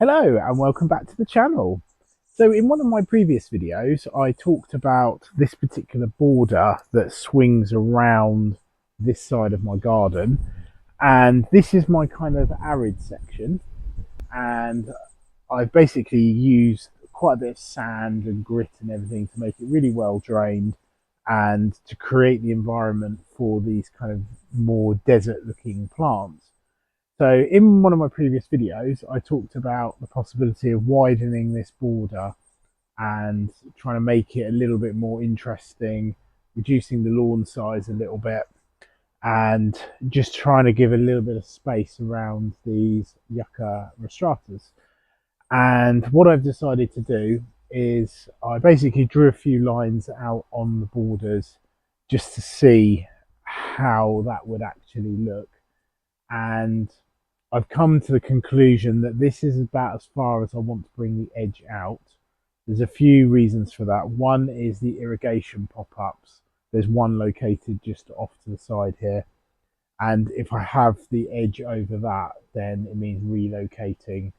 Hello and welcome back to the channel. So in one of my previous videos I talked about this particular border that swings around this side of my garden, and this is my kind of arid section, and I've basically used quite a bit of sand and grit and everything to make it really well drained and to create the environment for these kind of more desert looking plants. So in one of my previous videos, I talked about the possibility of widening this border and trying to make it a little bit more interesting, reducing the lawn size a little bit, and just trying to give a little bit of space around these yucca rostratas. And what I've decided to do is I basically drew a few lines out on the borders just to see how that would actually look. And I've come to the conclusion that this is about as far as I want to bring the edge out. There's a few reasons for that. One is the irrigation pop-ups. There's one located just off to the side here. And if I have the edge over that, then it means relocating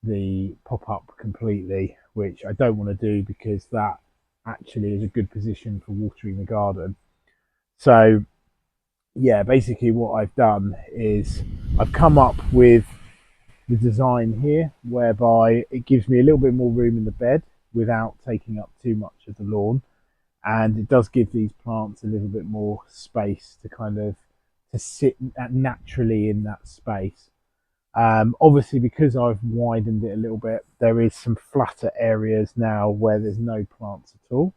the pop-up completely, which I don't want to do because that actually is a good position for watering the garden. So yeah, basically what I've done is I've come up with the design here whereby it gives me a little bit more room in the bed without taking up too much of the lawn, and it does give these plants a little bit more space to kind of to sit naturally in that space. Obviously, because I've widened it a little bit, there is some flatter areas now where there's no plants at all.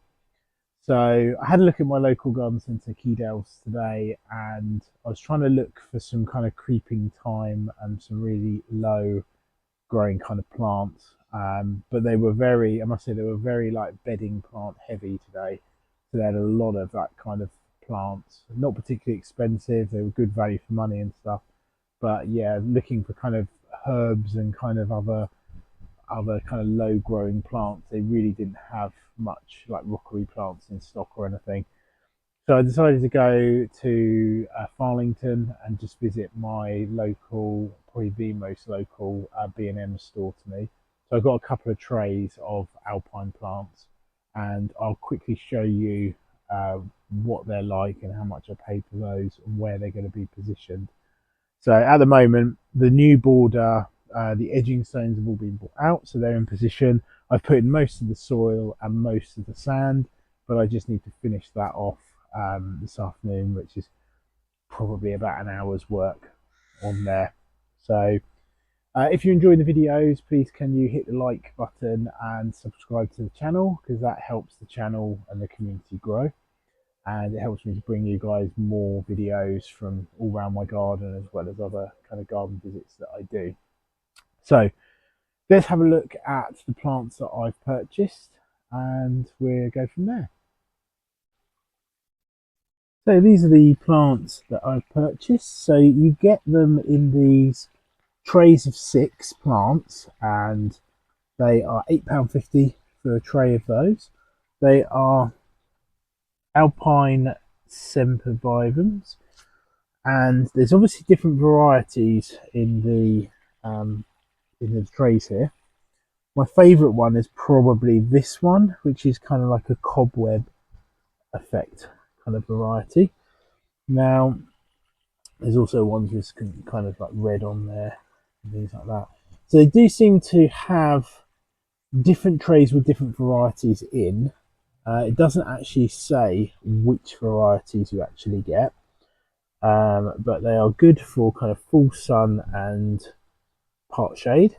So I had a look at my local garden centre, Keydales, today, and I was trying to look for some kind of creeping thyme and some really low growing kind of plants. But they were very, I must say, they were very like bedding plant heavy today. So they had a lot of that kind of plants, not particularly expensive. They were good value for money and stuff. But yeah, looking for kind of herbs and kind of other kind of low growing plants, they really didn't have much like rockery plants in stock or anything. So I decided to go to Farlington and just visit my local, probably the most local B&M store to me. So I've got a couple of trays of alpine plants, and I'll quickly show you what they're like and how much I paid for those and where they're going to be positioned. So at the moment, the new border, the edging stones have all been brought out, so they're in position. I've put in most of the soil and most of the sand, but I just need to finish that off this afternoon, which is probably about an hour's work on there. So if you enjoy the videos, please can you hit the like button and subscribe to the channel, because that helps the channel and the community grow, and it helps me to bring you guys more videos from all around my garden as well as other kind of garden visits that I do. So let's have a look at the plants that I've purchased and we'll go from there. So these are the plants that I've purchased. So you get them in these trays of 6 plants, and they are £8.50 for a tray of those. They are Alpine sempervivums, and there's obviously different varieties in the trays here. My favourite one is probably this one, which is kind of like a cobweb effect kind of variety. Now, there's also ones with kind of like red on there and things like that. So they do seem to have different trays with different varieties in. It doesn't actually say which varieties you actually get, but they are good for kind of full sun and part shade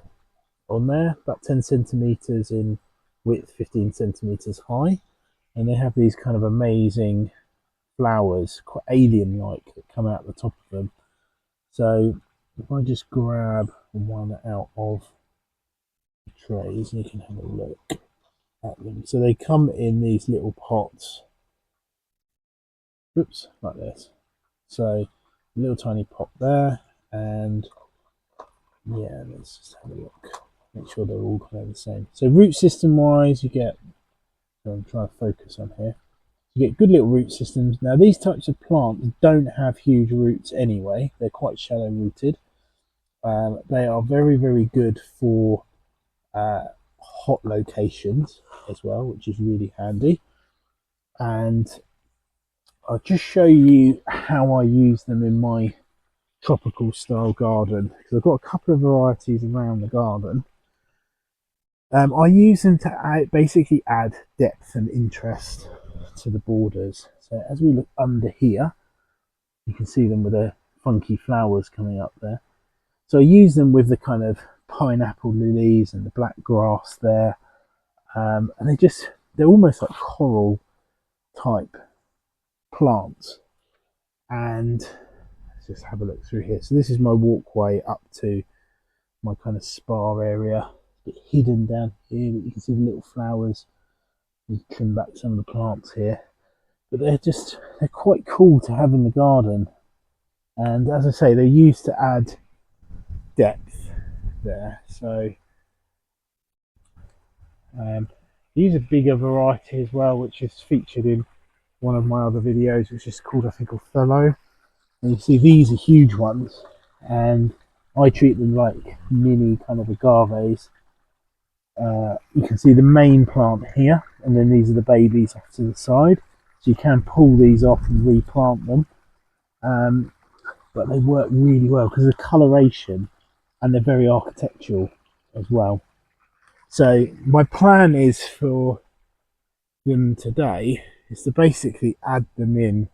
on there, about 10 centimeters in width, 15 centimeters high, and they have these kind of amazing flowers, quite alien like, that come out the top of them. So if I just grab one out of the trays, you can have a look at them. So they come in these little pots, oops, like this. So a little tiny pot there, and yeah, let's just have a look, make sure they're all kind of the same. So root system wise, you get, I'm trying to focus on here, you get good little root systems. Now these types of plants don't have huge roots anyway, they're quite shallow rooted. They are very, very good for hot locations as well, which is really handy. And I'll just show you how I use them in my tropical style garden, because I've got a couple of varieties around the garden. I use them to basically add depth and interest to the borders. So as we look under here, you can see them with the funky flowers coming up there. So I use them with the kind of pineapple lilies and the black grass there. And they're almost like coral type plants. And let's just have a look through here. So this is my walkway up to my kind of spa area. It's a bit hidden down here, but you can see the little flowers. You trim back some of the plants here. But they're quite cool to have in the garden. And as I say, they're used to add depth there. So use a bigger variety as well, which is featured in one of my other videos, which is called, I think, Othello. And you see these are huge ones, and I treat them like mini kind of agaves. You can see the main plant here, and then these are the babies off to the side. So you can pull these off and replant them. But they work really well because of the coloration, and they're very architectural as well. So my plan is for them today is to basically add them in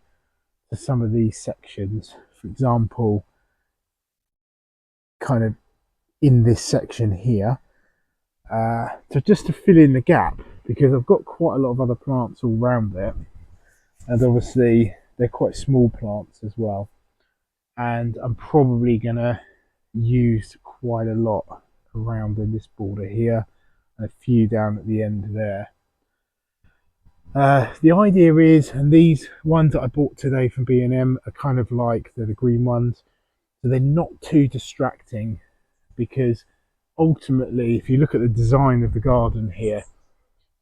to some of these sections. For example, kind of in this section here, to fill in the gap, because I've got quite a lot of other plants all around there, and obviously they're quite small plants as well, and I'm probably gonna use quite a lot around in this border here and a few down at the end there. The idea is, and these ones that I bought today from B&M are kind of like the green ones, so they're not too distracting, because ultimately, if you look at the design of the garden here,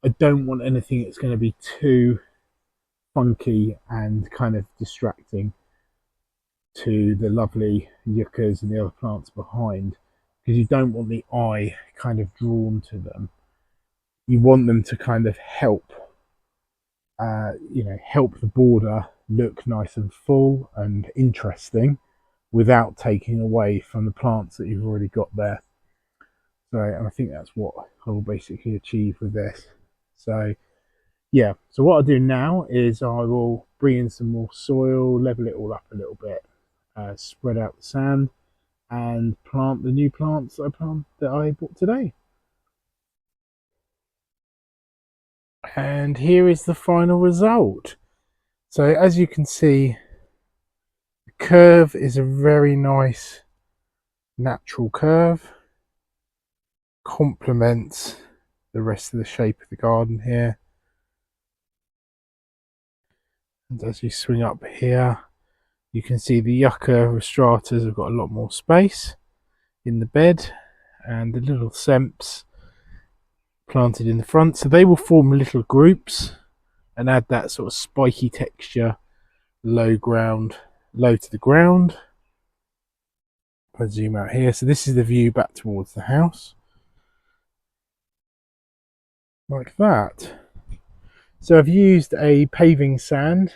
I don't want anything that's going to be too funky and kind of distracting to the lovely yuccas and the other plants behind, because you don't want the eye kind of drawn to them. You want them to kind of help help the border look nice and full and interesting without taking away from the plants that you've already got there. So, and I think that's what I will basically achieve with this. So yeah, so what I'll do now is I will bring in some more soil, level it all up a little bit, spread out the sand, and plant the new plants that I bought today. And here is the final result. So as you can see, the curve is a very nice natural curve, complements the rest of the shape of the garden here. And as you swing up here, you can see the yucca rostratas have got a lot more space in the bed, and the little semps planted in the front, so they will form little groups and add that sort of spiky texture, low to the ground. If I zoom out here, so this is the view back towards the house, like that. So I've used a paving sand,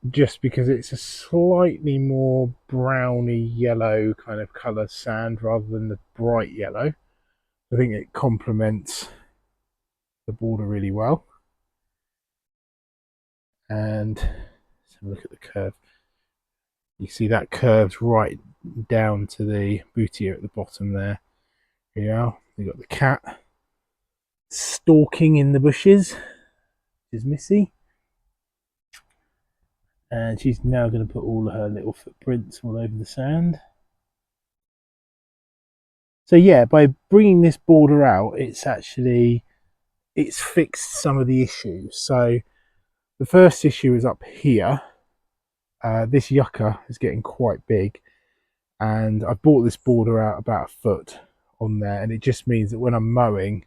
just because it's a slightly more browny yellow kind of colour sand rather than the bright yellow. I think it complements the border really well. And let's have a look at the curve. You see that curves right down to the boutier at the bottom there. Here you are. You've got the cat stalking in the bushes, which is Missy. And she's now going to put all her little footprints all over the sand. So yeah, by bringing this border out, it's fixed some of the issues. So the first issue is up here. This yucca is getting quite big, and I brought this border out about a foot on there, and it just means that when I'm mowing,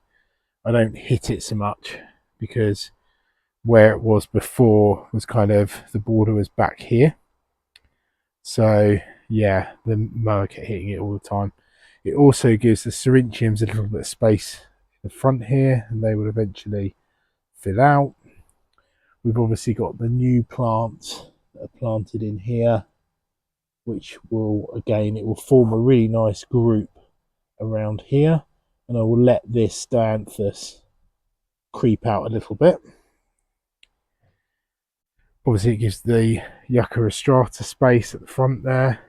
I don't hit it so much, because where it was before was kind of, the border was back here. So yeah, the mower kept hitting it all the time. It also gives the syrinchiums a little bit of space in the front here, and they will eventually fill out. We've obviously got the new plants that are planted in here, which will, again, it will form a really nice group around here, and I will let this dianthus creep out a little bit. Obviously it gives the yucca rostrata space at the front there.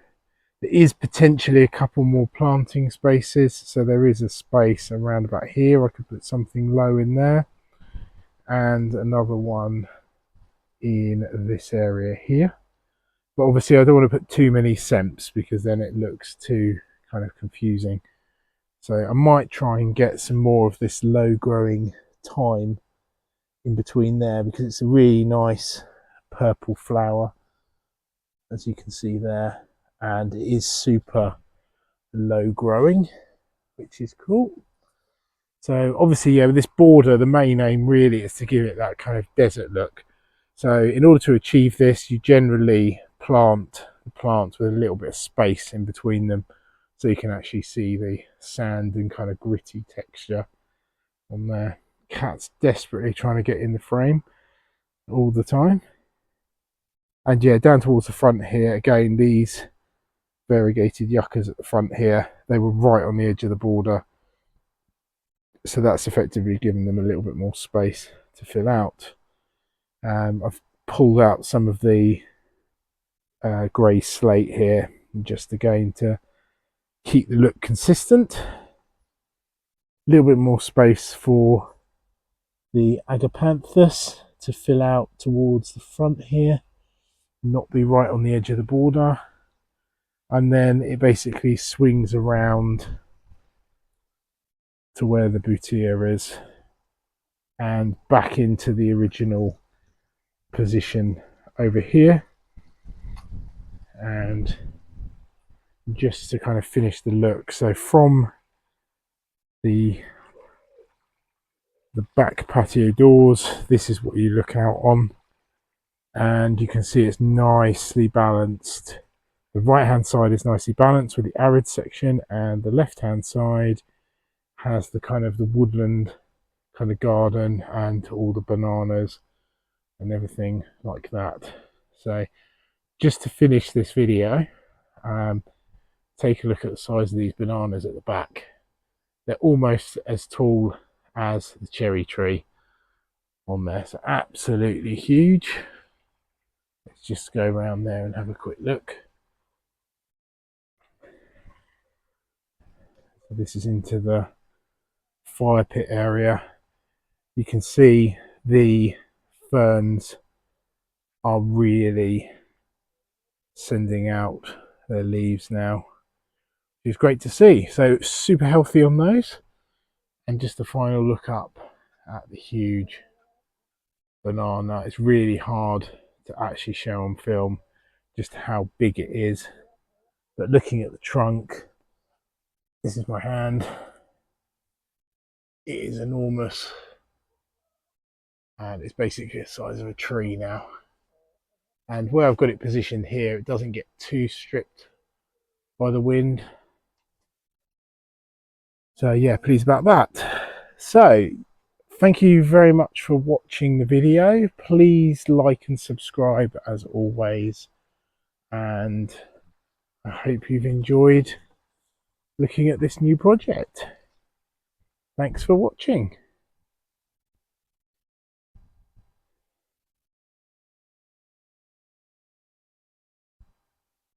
There is potentially a couple more planting spaces, so there is a space around about here. I could put something low in there, and another one in this area here. But obviously I don't want to put too many semps because then it looks too kind of confusing. So I might try and get some more of this low growing thyme in between there, because it's a really nice purple flower, as you can see there, and it is super low growing, which is cool. So obviously, yeah, with this border, the main aim really is to give it that kind of desert look. So in order to achieve this, you generally plant the plants with a little bit of space in between them, so you can actually see the sand and kind of gritty texture on there. Cat's desperately trying to get in the frame all the time. And yeah, down towards the front here, again, these variegated yuccas at the front here, they were right on the edge of the border, so that's effectively giving them a little bit more space to fill out. I've pulled out some of the grey slate here, just again to keep the look consistent. A little bit more space for the agapanthus to fill out towards the front here, not be right on the edge of the border, and then it basically swings around to where the boutia is and back into the original position over here. And just to kind of finish the look, so from the back patio doors, this is what you look out on, and you can see it's nicely balanced. The right hand side is nicely balanced with the arid section, and the left hand side has the kind of the woodland kind of garden and all the bananas and everything like that. So just to finish this video, take a look at the size of these bananas at the back. They're almost as tall as the cherry tree on there, so absolutely huge. Let's just go around there and have a quick look. So this is into the fire pit area. You can see the ferns are really sending out their leaves now, which is great to see. So super healthy on those. And just a final look up at the huge banana. It's really hard to actually show on film just how big it is, but looking at the trunk, this is my hand, it is enormous, and it's basically the size of a tree now. And where I've got it positioned here, it doesn't get too stripped by the wind. So yeah, pleased about that. So thank you very much for watching the video. Please like and subscribe as always, and I hope you've enjoyed looking at this new project. Thanks for watching.